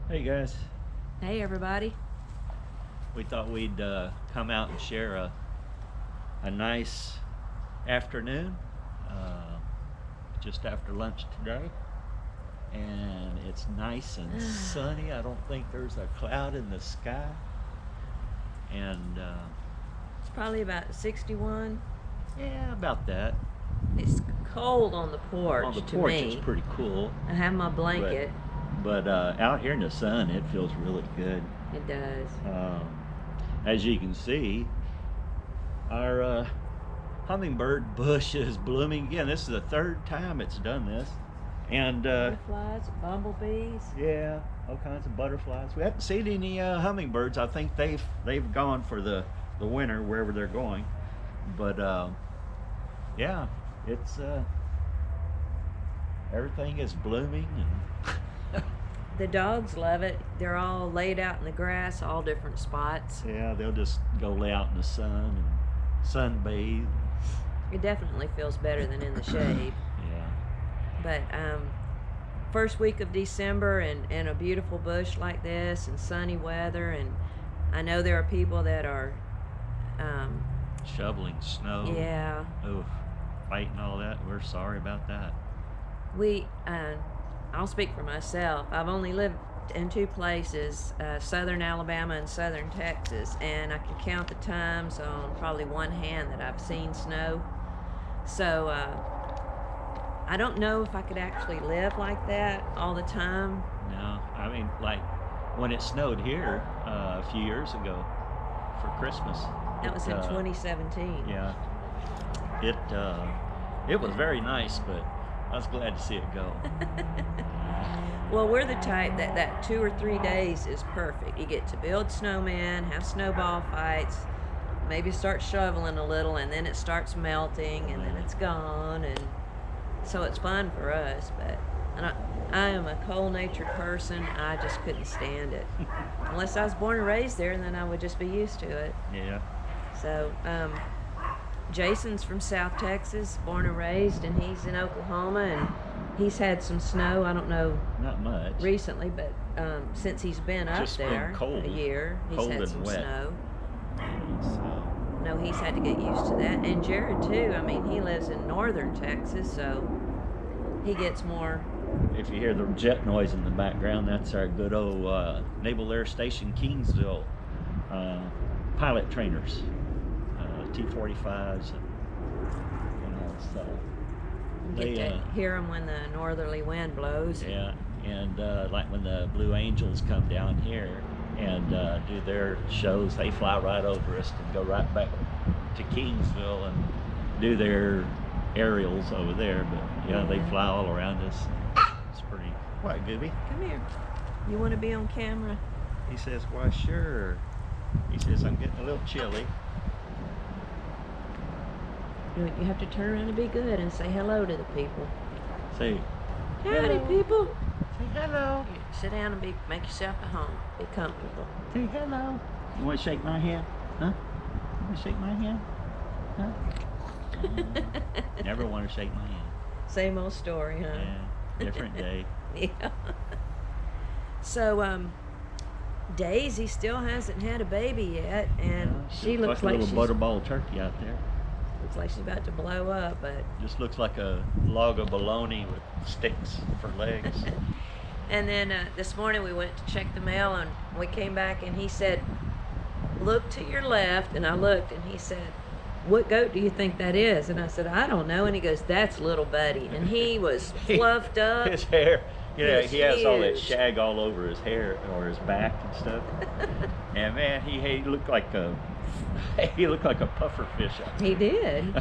Hey guys, Hey everybody. we thought we'd come out and share a nice afternoon just after lunch today. And it's nice and sunny. I don't think there's a cloud in the sky. And It's probably about 61. yeah, about that. It's cold on the porch On the to porch, me. it's pretty cool. I have my blanket. But out here in the sun, it feels really good. It does. As you can see, our hummingbird bush is blooming again. This is the third time it's done this. And Butterflies, bumblebees. yeah, all kinds of butterflies. We haven't seen any hummingbirds. I think they've gone for the winter wherever they're going. But yeah, it's everything is blooming and The dogs love it. They're all laid out in the grass, all different spots. yeah, they'll just go lay out in the sun and sunbathe. It definitely feels better than in the shade. Yeah. But first week of December and a beautiful bush like this and sunny weather, and I know there are people that are Shoveling snow. yeah. Oof. Fighting all that. We're sorry about that. I'll speak for myself. I've only lived in two places, southern Alabama and southern Texas, and I can count the times on probably one hand that I've seen snow. So I don't know if I could actually live like that all the time. No, I mean, like when it snowed here a few years ago for Christmas. That was in 2017. Yeah. It was very nice, but I was glad to see it go. Well, we're the type that 2 or 3 days is perfect. You get to build snowmen, have snowball fights, maybe start shoveling a little, and then it starts melting, and then it's gone, and so it's fun for us. But I am a cold-natured person. I just couldn't stand it. Unless I was born and raised there, and then I would just be used to it. Yeah. So, Jason's from South Texas, born and raised, and he's in Oklahoma, and he's had some snow. I don't know Not much. recently, but since he's been up Just been there cold. a year, he's Cold had and some wet. snow. So, No, he's had to get used to that. And Jared too. I mean, he lives in northern Texas, so he gets more. if you hear the jet noise in the background, that's our good old Naval Air Station Kingsville pilot trainers, T-45s, so You get to hear them when the northerly wind blows. yeah, and like when the Blue Angels come down here and do their shows, they fly right over us and go right back to Kingsville and do their aerials over there. But yeah, they fly all around us. It's pretty. What, Gooby? Come here. You want to be on camera? He says, why, sure. He says, I'm getting a little chilly. You have to turn around and be good and say hello to the people. Say, Howdy, hello. people. Say hello. Sit down and make yourself at home. Be comfortable. Say hello. You want to shake my hand? Huh? You want to shake my hand? Huh? Never want to shake my hand. Same old story, huh? Yeah, different day. Yeah. So, Daisy still hasn't had a baby yet, and she looks like a she's little butterball turkey out there. looks like she's about to blow up. But Just looks like a log of bologna with sticks for legs. and then this morning we went to check the mail, and we came back, and he said, "Look to your left," and I looked, and he said, "What goat do you think that is?" And I said, "I don't know." And he goes, "That's little Buddy," and he was fluffed up. His hair, yeah, was he has all that huge. shag all over his hair or his back and stuff. And man, he looked like a puffer fish. He did.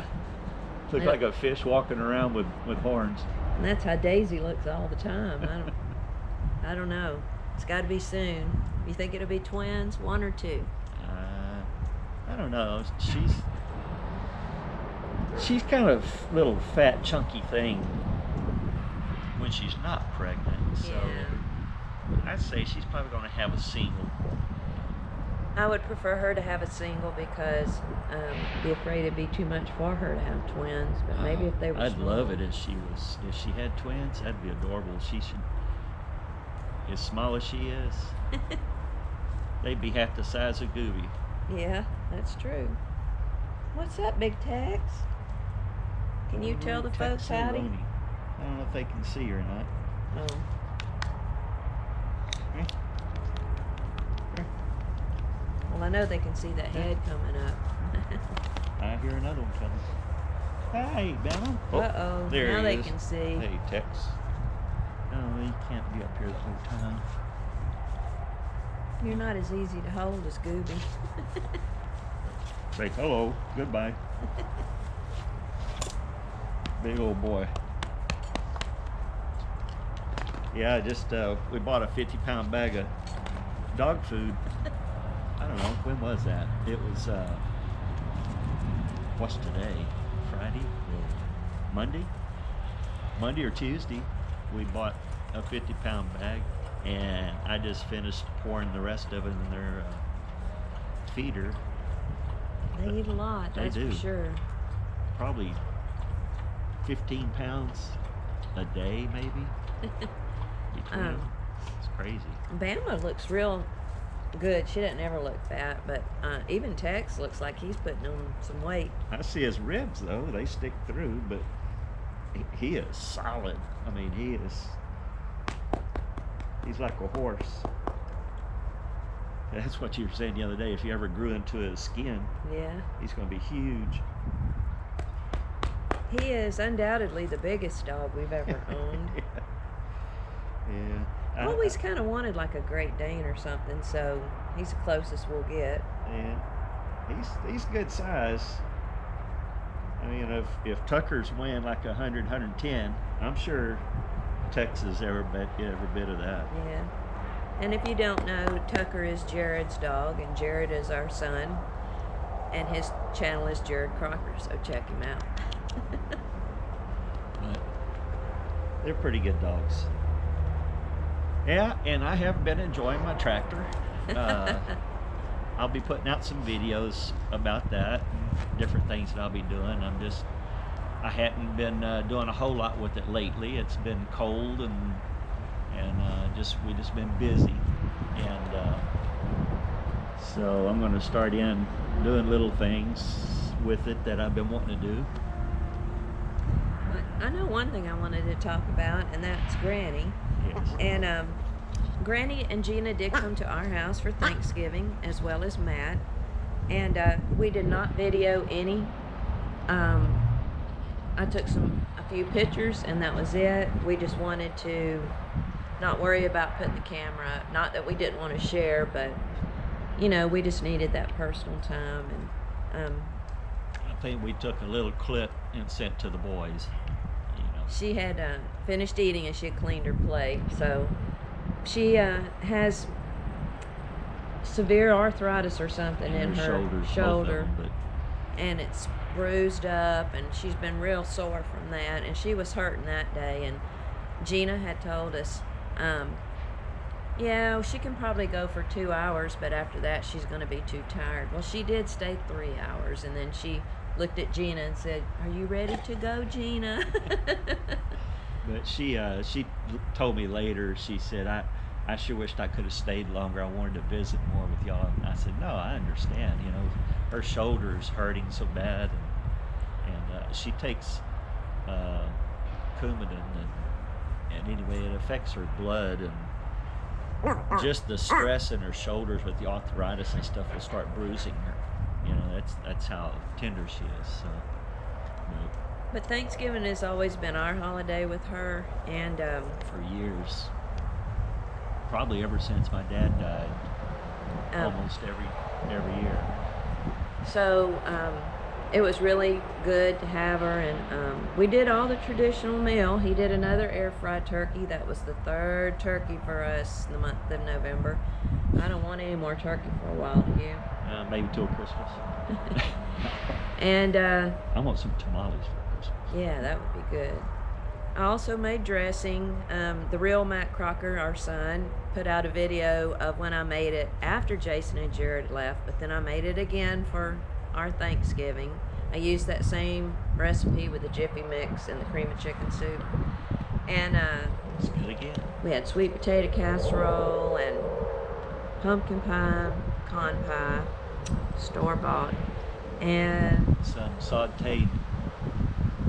Looked like a fish walking around with horns. And that's how Daisy looks all the time. I don't know. It's got to be soon. You think it'll be twins, 1 or 2? I don't know. She's kind of little fat, chunky thing when she's not pregnant. So Yeah. I'd say she's probably going to have a single. I would prefer her to have a single because be afraid it'd be too much for her to have twins. But maybe if they were I'd small. love it if she had twins. That'd be adorable. as small as she is, they'd be half the size of Gooby. Yeah, that's true. What's up, Big Tex? Can you tell the folks howdy? I don't know if they can see or not. Oh. Well, I know they can see that head coming up. I hear another one coming. Hey, Bella. Uh-oh, there now he they is. can see. Hey, Tex. No, he can't be up here the whole time. You're not as easy to hold as Gooby. Say hello, goodbye. Big old boy. Yeah, just we bought a 50-pound bag of dog food. I don't know, when was that? It was what's today? Friday? Monday? Monday or Tuesday, we bought a 50-pound bag, and I just finished pouring the rest of it in their feeder. They eat a lot, They that's do. for sure. Probably 15 pounds a day, maybe. Between them. It's crazy. Bama looks real good. She doesn't ever look fat, but even Tex looks like he's putting on some weight. I see his ribs though; they stick through, but he is solid. I mean, he's like a horse. That's what you were saying the other day. If you ever grew into his skin, Yeah. he's going to be huge. He is undoubtedly the biggest dog we've ever owned. Yeah. I always kind of wanted like a Great Dane or something, so he's the closest we'll get. Yeah. He's good size. I mean, if Tucker's weighing like 100, 110, I'm sure Texas every bit of that. Yeah. And if you don't know, Tucker is Jared's dog, and Jared is our son, and his channel is Jared Crocker, so check him out. But they're pretty good dogs. Yeah, and I have been enjoying my tractor. I'll be putting out some videos about that, and different things that I'll be doing. I hadn't been doing a whole lot with it lately. It's been cold and we just been busy, and so I'm going to start doing little things with it that I've been wanting to do. I know one thing I wanted to talk about, and that's Granny. Yes. And Granny and Gina did come to our house for Thanksgiving, as well as Matt. And we did not video any. I took a few pictures, and that was it. We just wanted to not worry about putting the camera up. Not that we didn't want to share, but you know, we just needed that personal time. And I think we took a little clip and sent to the boys. You know. she had finished eating and she had cleaned her plate. So she has severe arthritis or something in her shoulder, and it's bruised up, and she's been real sore from that, and she was hurting that day. And Gina had told us, yeah, she can probably go for 2 hours, but after that she's going to be too tired. Well, she did stay 3 hours, and then she looked at Gina and said, "Are you ready to go, Gina?" But she told me later, she said, I sure wished I could have stayed longer. I wanted to visit more with y'all. And I said, no, I understand. You know, her shoulder's hurting so bad, and she takes Coumadin, and anyway, it affects her blood, and just the stress in her shoulders with the arthritis and stuff will start bruising her. You know, that's how tender she is. So, But Thanksgiving has always been our holiday with her, and for years, probably ever since my dad died, almost every year. So it was really good to have her, and we did all the traditional meal. He did another air fried turkey. That was the third turkey for us in the month of November. I don't want any more turkey for a while, do you? Maybe till Christmas. And I want some tamales for Christmas. yeah, that would be good. I also made dressing. The real Matt Crocker, our son, put out a video of when I made it after Jason and Jared left, but then I made it again for our Thanksgiving. I used that same recipe with the Jiffy mix and the cream of chicken soup. And It's good again. We had sweet potato casserole and pumpkin pie, con pie, store bought, and Some sauteed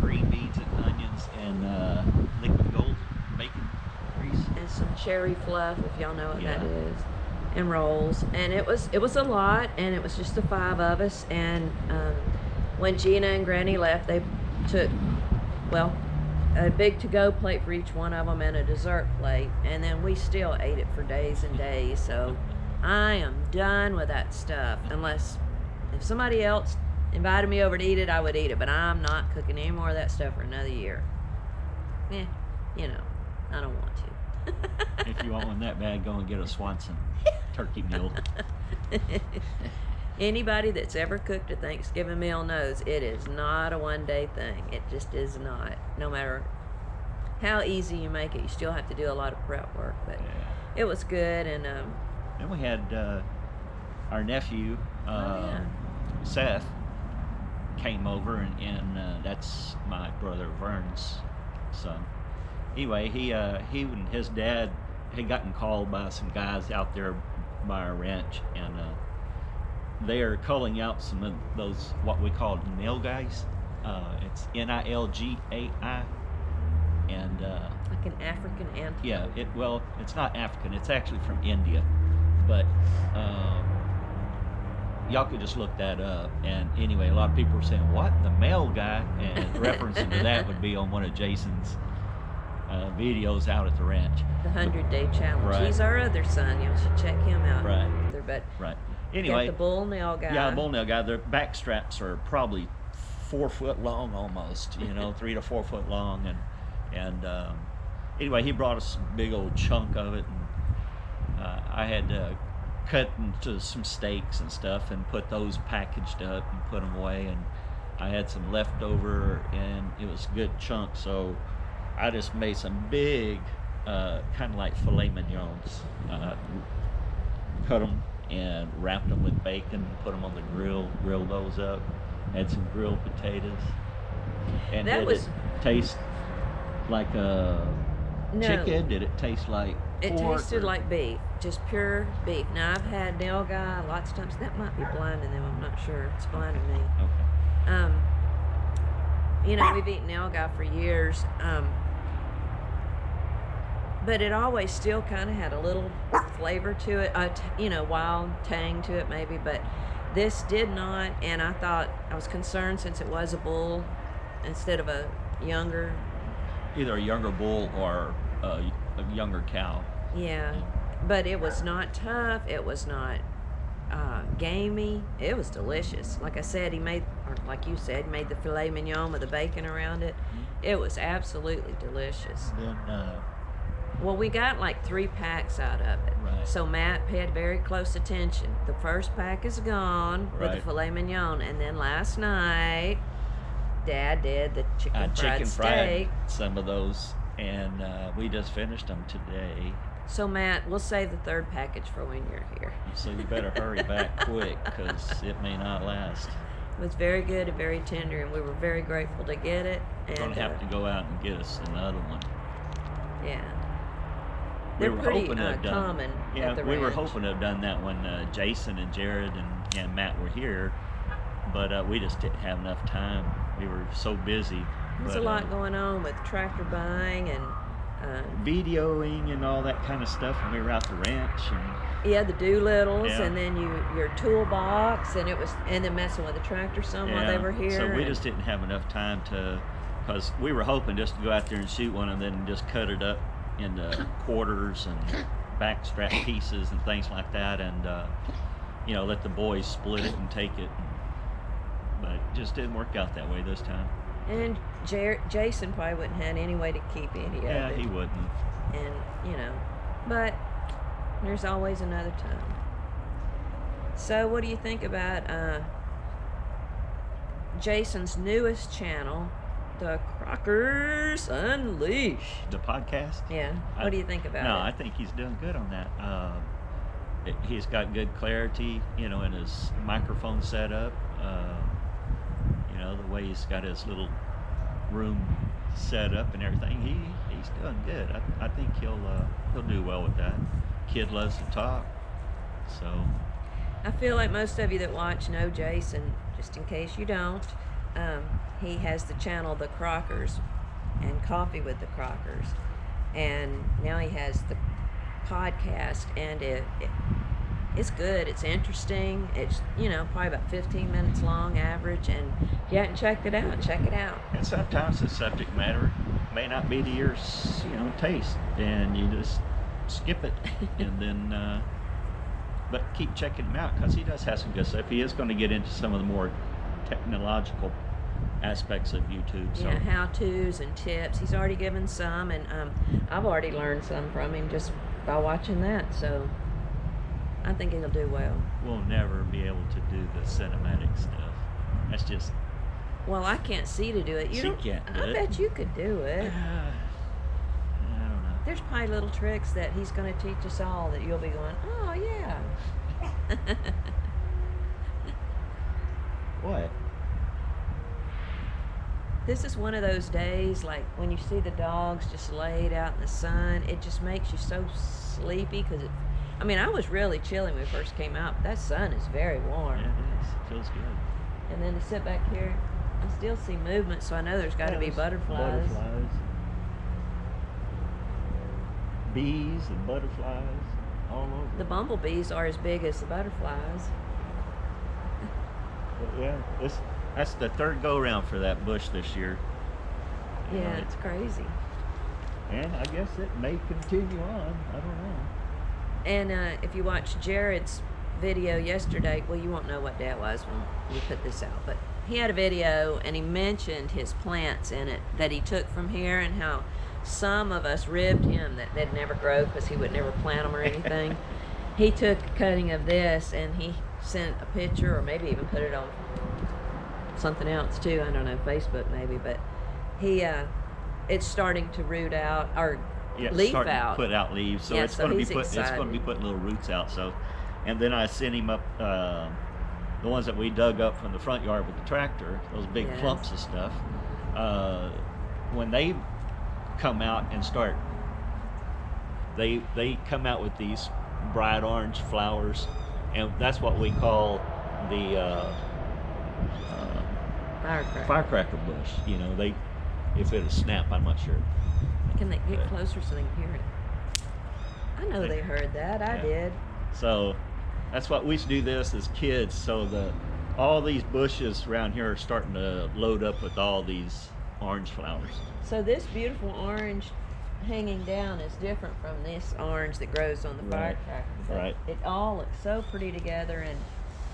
green beans and onions and liquid gold bacon grease. some cherry fluff, if y'all know what that Yeah. is, and rolls. And it was a lot, and it was just the 5 of us. And when Gina and Granny left, they took, well, a big to-go plate for each one of them and a dessert plate, and then we still ate it for days and days. So I am done with that stuff. Unless if somebody else invited me over to eat it, I would eat it, but I'm not cooking any more of that stuff for another year. You know, I don't want to. If you want one that bad, go and get a Swanson turkey meal. Anybody that's ever cooked a Thanksgiving meal knows it is not a one-day thing. It just is not. No matter how easy you make it, you still have to do a lot of prep work. But Yeah. it was good. And Then we had our nephew, yeah. Seth, came over, and that's my brother Vern's son. Anyway, he and his dad had gotten called by some guys out there by our ranch, and they are culling out some of those what we call Nilgais. It's Nilgai, and like an African antelope. yeah, it's not African. It's actually from India, but y'all could just look that up. And anyway, a lot of people were saying, "What, the male guy?" And referencing to that would be on one of Jason's videos out at the ranch. The 100-day challenge. Right. He's our other son. You should check him out. Right. But Right. got Anyway, the bull nail guy. yeah, the bull nail guy. Their back straps are probably 4 foot long, almost. 3 to 4 foot long, and anyway, he brought us a big old chunk of it, and I had to cut into some steaks and stuff and put those packaged up and put them away, and I had some leftover, and it was a good chunk, so I just made some big kind of like filet mignons, cut them and wrapped them with bacon, put them on the grill, grilled those up, had some grilled potatoes. And That did was- it taste like a No. chicken? Did it taste like It pork, tasted or- like beef, just pure beef. Now, I've had Nilgai lots of times. That might be blinding them. I'm not sure. It's blinding me. Okay. We've eaten Nilgai for years. But it always still kind of had a little flavor to it, wild tang to it maybe. But this did not, and I thought, I was concerned since it was a bull instead of a younger. Either a younger bull or a younger cow. Yeah, but it was not tough. It was not gamey. It was delicious. Like I said, like you said, made the filet mignon with the bacon around it. It was absolutely delicious. Then Well, we got like 3 packs out of it. Right. So Matt paid very close attention. The first pack is gone with the Right. filet mignon, and then last night, Dad did the chicken fried steak. some of those, and we just finished them today. So Matt, we'll save the 3rd package for when you're here. So you better hurry back quick, because it may not last. It was very good and very tender, and we were very grateful to get it. We're And gonna have to go out and get us another one. yeah, We they're were pretty hoping to have done. common Yeah, at the we were ranch. hoping to have done that when Jason and Jared and Matt were here, but we just didn't have enough time. We were so busy. There's But, a lot going on with tractor buying and videoing and all that kind of stuff when we were out the ranch, and yeah, the doolittles, Yeah. and then your toolbox, and then messing with the tractor some while they yeah, were here. so we and- just didn't have enough time to, because we were hoping just to go out there and shoot one and then just cut it up into quarters and backstrap pieces and things like that, and let the boys split it and take it, but it just didn't work out that way this time. And Jason probably wouldn't have any way to keep any Yeah, of it. he wouldn't. And but there's always another time. So what do you think about Jason's newest channel, The Crockers Unleashed? The podcast? Yeah. What do you think about No, it? I think he's doing good on that. He's got good clarity, in his microphone setup. The way he's got his little room set up and everything. He he's doing good. I think he'll do well with that. Kid loves to talk, so I feel like most of you that watch know Jason. Just in case you don't, he has the channel The Crockers and Coffee with the Crockers, and now he has the podcast, and it's good. It's interesting. It's, probably about 15 minutes long average, and if you haven't checked it out, check it out. and sometimes the subject matter may not be to your taste, and you just skip it, and then but keep checking him out because he does have some good stuff. He is going to get into some of the more technological aspects of YouTube. So Yeah, how-tos and tips. He's already given some, and I've already learned some from him just by watching that. So I think he'll do well. we'll never be able to do the cinematic stuff. That's just Well, I can't see to do it. She can't do I it. bet you could do it. I don't know. There's probably little tricks that he's going to teach us all that you'll be going, oh yeah. What? This is one of those days, like when you see the dogs just laid out in the sun, it just makes you so sleepy because I was really chilly when we first came out, but that sun is very warm. Yeah, it is. It feels good. And then to sit back here, I still see movement, so I know there's got to be There's butterflies. Bees and butterflies all over. The bumblebees are as big as the butterflies. But yeah, that's the third go around for that bush this year. You know, Yeah, it's crazy. and I guess it may continue on. I don't know. And if you watch Jared's video yesterday, well, you won't know what day it was when we put this out, but he had a video and he mentioned his plants in it that he took from here and how some of us ribbed him that they'd never grow because he would never plant them or anything. He took a cutting of this and he sent a picture, or maybe even put it on something else too, I don't know, Facebook maybe, but it's starting to root out or It's leaf starting out. to put out leaves, so Yeah, it's so going to be he's it's going to be excited. putting little roots out. So, and then I sent him up the ones that we dug up from the front yard with the tractor, those big Yes. clumps of stuff. When they come out and start, they come out with these bright orange flowers, and that's what we call the Firecracker. firecracker bush. If it'll snap, I'm not sure. Can they get closer so they can hear it? I know they heard that. I Yeah. did. So that's what we used to do this as kids. So all these bushes around here are starting to load up with all these orange flowers. So this beautiful orange hanging down is different from this orange that grows on the Right. firecracker. But Right. It all looks so pretty together, and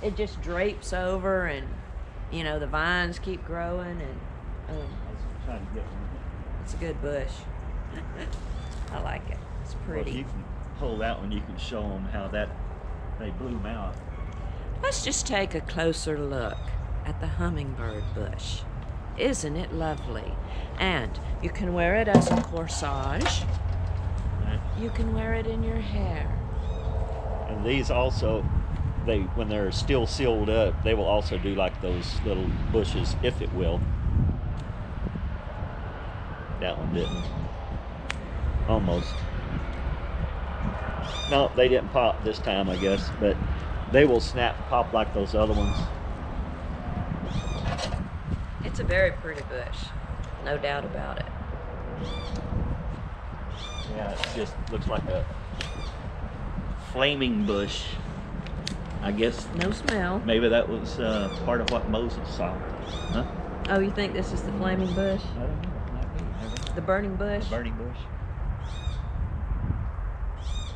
it just drapes over, and the vines keep growing, and I was trying to get one. it's a good bush. I like it. It's Well, if pretty. you can pull that one, you can show them how they bloom out. Let's just take a closer look at the hummingbird bush. Isn't it lovely? And you can wear it as a corsage. Right? You can wear it in your hair. And these also, when they're still sealed up, they will also do like those little bushes, if it will. That one didn't. Almost. No, they didn't pop this time, I guess, but they will snap pop like those other ones. It's a very pretty bush, no doubt about it. Yeah, it just looks like a flaming bush. I guess No smell. maybe that was part of what Moses saw. Huh? Oh, you think this is the flaming bush? I don't know. Might be. Maybe. The burning bush? The burning bush.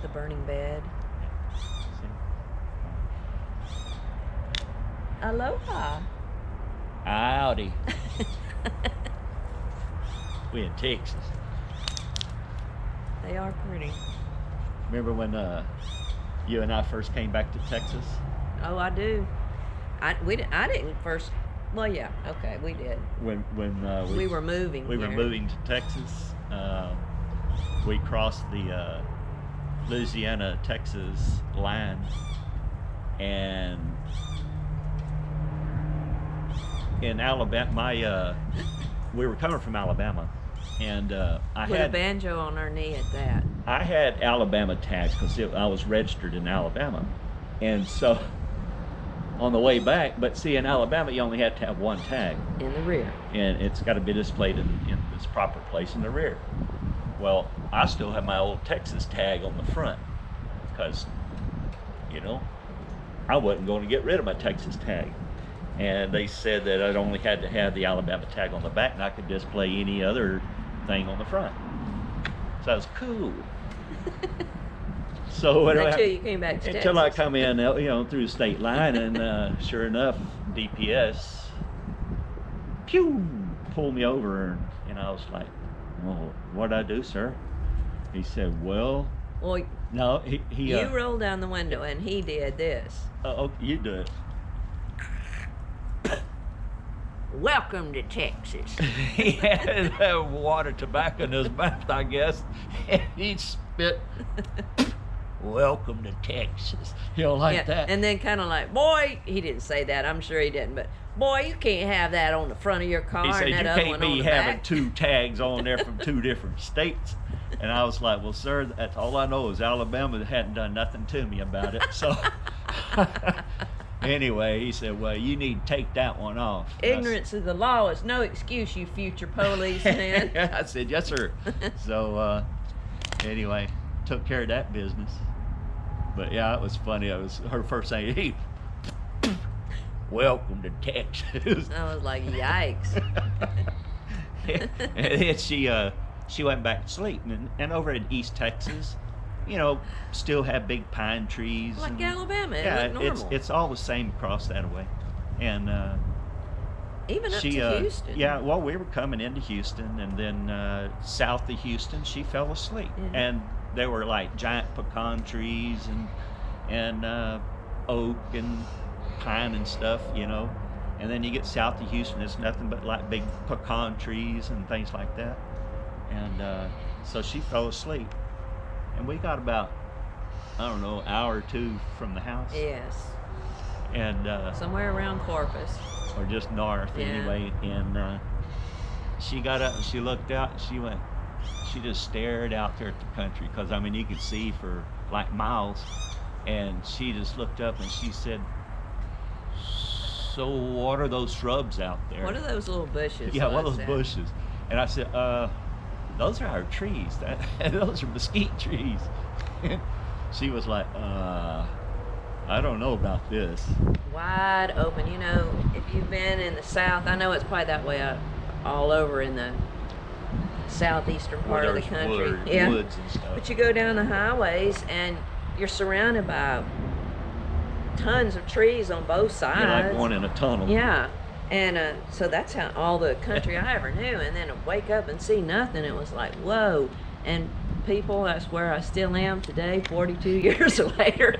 The burning bed. Aloha. Howdy. We in Texas. They are pretty. Remember when you and I first came back to Texas? Oh, I do. I didn't first. Well, yeah. Okay, we did. When We were moving. we were here. moving to Texas. We crossed the Louisiana-Texas line, and in Alabama, we were coming from Alabama, And I With a had banjo on her knee at that. I had Alabama tags because I was registered in Alabama, and so on the way back. But see, in Alabama, you only had to have one tag, In the rear. and it's got to be displayed in this proper place in the rear. Well, I still have my old Texas tag on the front because, you know, I wasn't going to get rid of my Texas tag. And they said that I only had to have the Alabama tag on the back, and I could display any other thing on the front. So that was cool. So Until you came back to Texas. until I come in, through the state line, and sure enough, DPS, pew, pulled me over, and I was like, "Well, what'd I do, sir?" He said, "Well, Well, no, he you rolled down the window and he did this. oh, you do it." Welcome to Texas. He had water tobacco in his mouth, I guess, and he spit. "Welcome to Texas." Like that. And then kind of like, boy, he didn't say that. I'm sure he didn't, but boy, you can't have that on the front of your car He said, and "You that other can't one on be the having back." two tags on there from two different states." And I was like, "Well, sir, that's all I know is Alabama hadn't done nothing to me about it." So anyway, he said, "Well, you need to take that one off." And Ignorance of the law is no excuse, you future policeman. I said, "Yes, sir." So anyway, took care of that business. But yeah, it was funny. It was her first saying, "Hey, welcome to Texas." I was like, yikes. And then she went back to sleep, and over in East Texas, still have big pine trees. Like and, Alabama, yeah, it looked normal. it's all the same across that way, and Even up she to Houston. yeah, well, we were coming into Houston, and then south of Houston, she fell asleep, Yeah. and there were like giant pecan trees and oak and pine and stuff, and then you get south of Houston, it's nothing but like big pecan trees and things like that. And so she fell asleep, and we got about, I don't know, hour or two from the house. Yes. And Somewhere around Corpus. or just north Yeah. anyway. And she got up and she looked out and she just stared out there at the country, because I mean you could see for like miles. And she just looked up and she said, "So what are those shrubs out there?" What are those little bushes? Yeah, what are was those that? bushes? And I said, "Those are our trees. Those are mesquite trees." She was like, "I don't know about this." Wide open. If you've been in the South, I know it's probably that way all over in the southeastern part of the Where there's country. woods and stuff. But you go down the highways and you're surrounded by tons of trees on both sides. You're like going in a tunnel. Yeah. And so that's how all the country I ever knew. And then to wake up and see nothing, it was like, whoa. And people, that's where I still am today, 42 years later.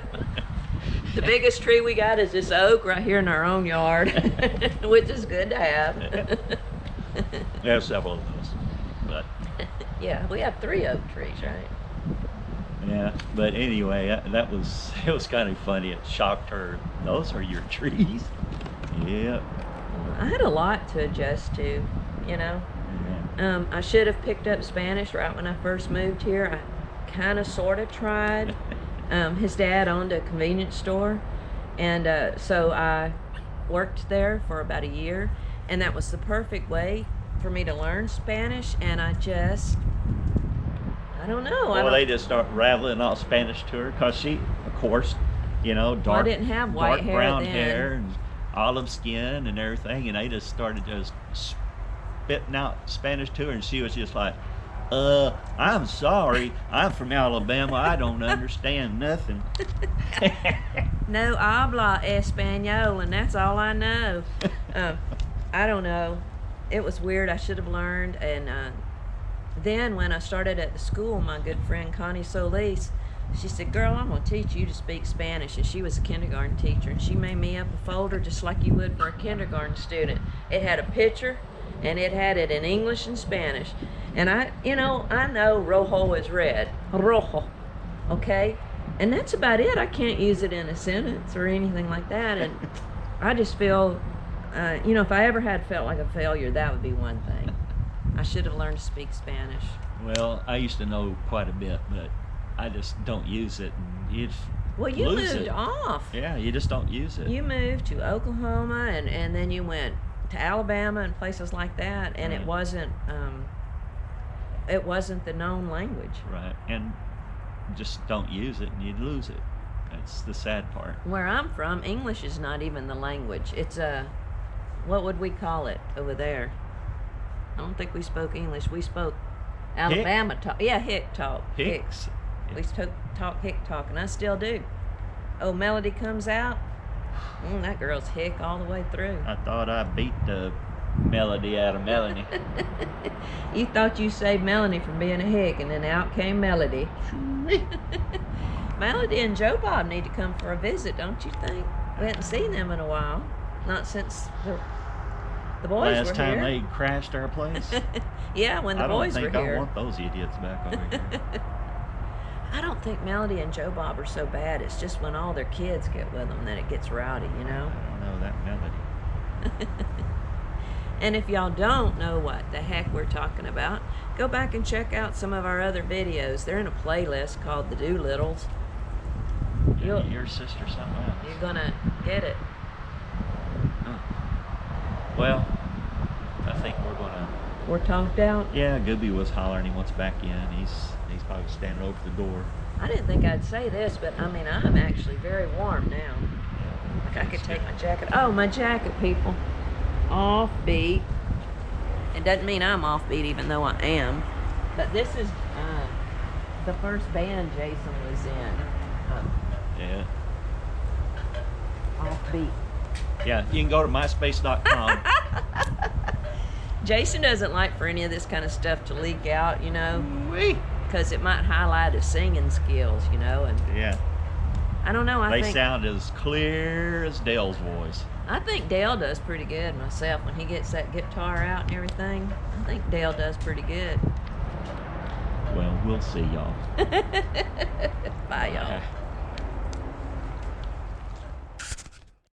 The biggest tree we got is this oak right here in our own yard, which is good to have. There are several of those. But Yeah, we have 3 oak trees, right? yeah, but anyway, it was kind of funny. It shocked her. "Those are your trees?" Yeah. I had a lot to adjust to, Yeah. I should have picked up Spanish right when I first moved here. I kind of sort of tried. His dad owned a convenience store, and so I worked there for about a year, and that was the perfect way for me to learn Spanish. And I don't know. Well, they just start rattling off Spanish to her, because she, of course, dark, I didn't have white dark hair brown then. hair and olive skin and everything, and they just started just spitting out Spanish to her, and she was just like, "I'm sorry, I'm from Alabama, I don't understand nothing." No habla español, and that's all I know. I don't know. It was weird. I should have learned. And then when I started at the school, my good friend Connie Solis, she said, "Girl, I'm going to teach you to speak Spanish." And she was a kindergarten teacher, and she made me up a folder just like you would for a kindergarten student. It had a picture, and it had it in English and Spanish. And I know rojo is red. Rojo. Okay? And that's about it. I can't use it in a sentence or anything like that. And I just feel, if I ever had felt like a failure, that would be one thing. I should have learned to speak Spanish. Well, I used to know quite a bit, but I just don't use it, and you Well, you lose moved it. off. Yeah, you just don't use it. You moved to Oklahoma, and then you went to Alabama and places like that, and Right. it wasn't the known language. Right, and just don't use it, and you lose it. That's the sad part. Where I'm from, English is not even the language. It's what would we call it over there? I don't think we spoke English. We spoke Alabama talk. Yeah, Hick talk. Hicks. We talk Hick talk, and I still do. Oh, Melody comes out. That girl's Hick all the way through. I thought I beat the melody out of Melanie. You thought you saved Melanie from being a Hick, and then out came Melody. Melody and Joe Bob need to come for a visit, don't you think? We hadn't seen them in a while. Not since the boys Last were time here. they crashed our place. Yeah, when the I don't boys think were I here. want those idiots back over here. I don't think Melody and Joe Bob are so bad. It's just when all their kids get with them that it gets rowdy, you know? I don't know that melody. And if y'all don't know what the heck we're talking about, go back and check out some of our other videos. They're in a playlist called The Doolittles. Your sister something else. You're gonna get it. Oh. Well, I think we're gonna. We're talked out. Yeah, Gooby was hollering. He wants back in. He's probably standing over the door. I didn't think I'd say this, but I mean, I'm actually very warm now. Like I could take my jacket. Oh, my jacket, people. Offbeat. It doesn't mean I'm offbeat, even though I am. But this is the first band Jason was in. Yeah. Offbeat. Yeah, you can go to myspace.com. Jason doesn't like for any of this kind of stuff to leak out, you know, Wee. because it might highlight his singing skills, you know. And Yeah. I don't know. They sound as clear as Dale's voice. I think Dale does pretty good myself when he gets that guitar out and everything. I think Dale does pretty good. Well, we'll see y'all. Bye, y'all. Bye.